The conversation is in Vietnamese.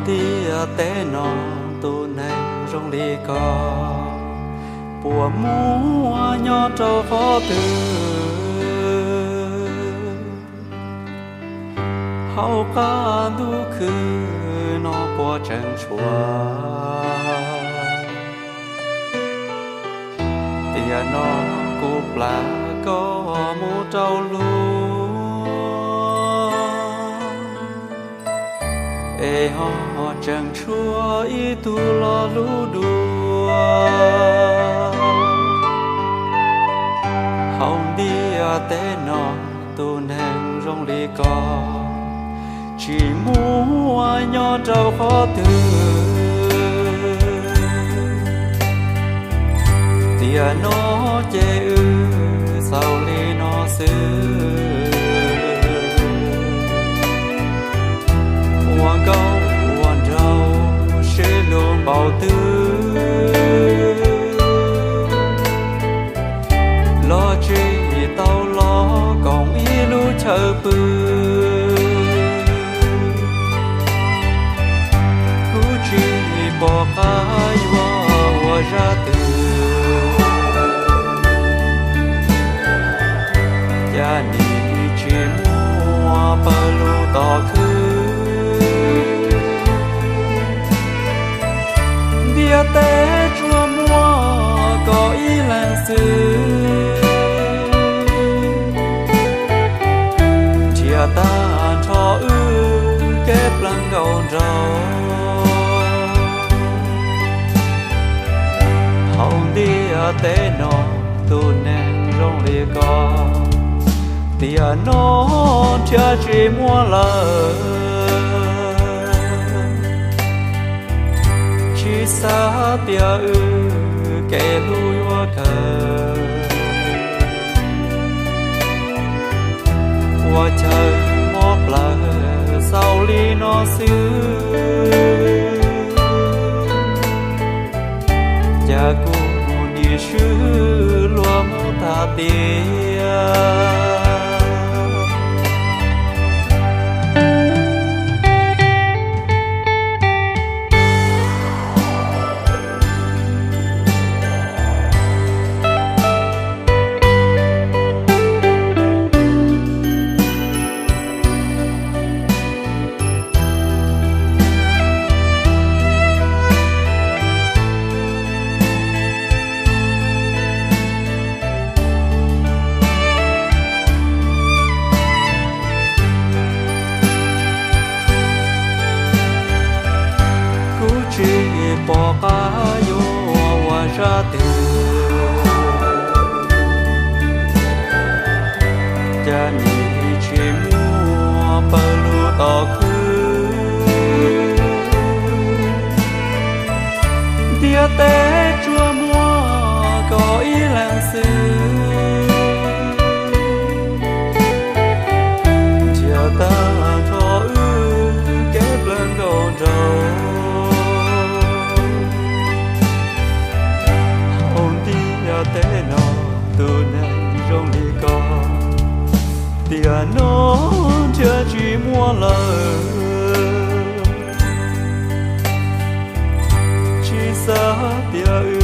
đi té nó tu này trong ly co bùa múa nhỏ trâu khó từ hậu ca du khứ nó bùa chân chùa tia nó cúp là có mu trâu lu ê họ chẳng chúa ý tu lo lú đùa hồng đi té nó tu nàng rong lì co chỉ mua nhỏ trâu khó từ tia nó chê sao li nó xưa hoa câu hoa trâu sẽ luôn bảo tư lo chi tao lo còn ý lu chờ bư cú chi bỏ cái hoa ra từ gia đình chỉ mua bờ lu to khứ dia té chua mua có ý làng xứ chia ta cho kép lăng gầu rau hồng dia té nó tu nàng rong lìa co tia nó chia chỉ mua lời chỉ xa tia kẻ lui hoa cờ hoa chờ mọc lờ sau ly nó xứ cha cô đi xứ loa mô ta tia bỏ cá vô hoa ra từ cha nhị chỉ mua bờ lu to khứ tia té chua mua có ý làng xứ chia ta cho kép lên đầu trâu té nó tu nàng rong lì co tia nó chưa chỉ mua lời chỉ xa tia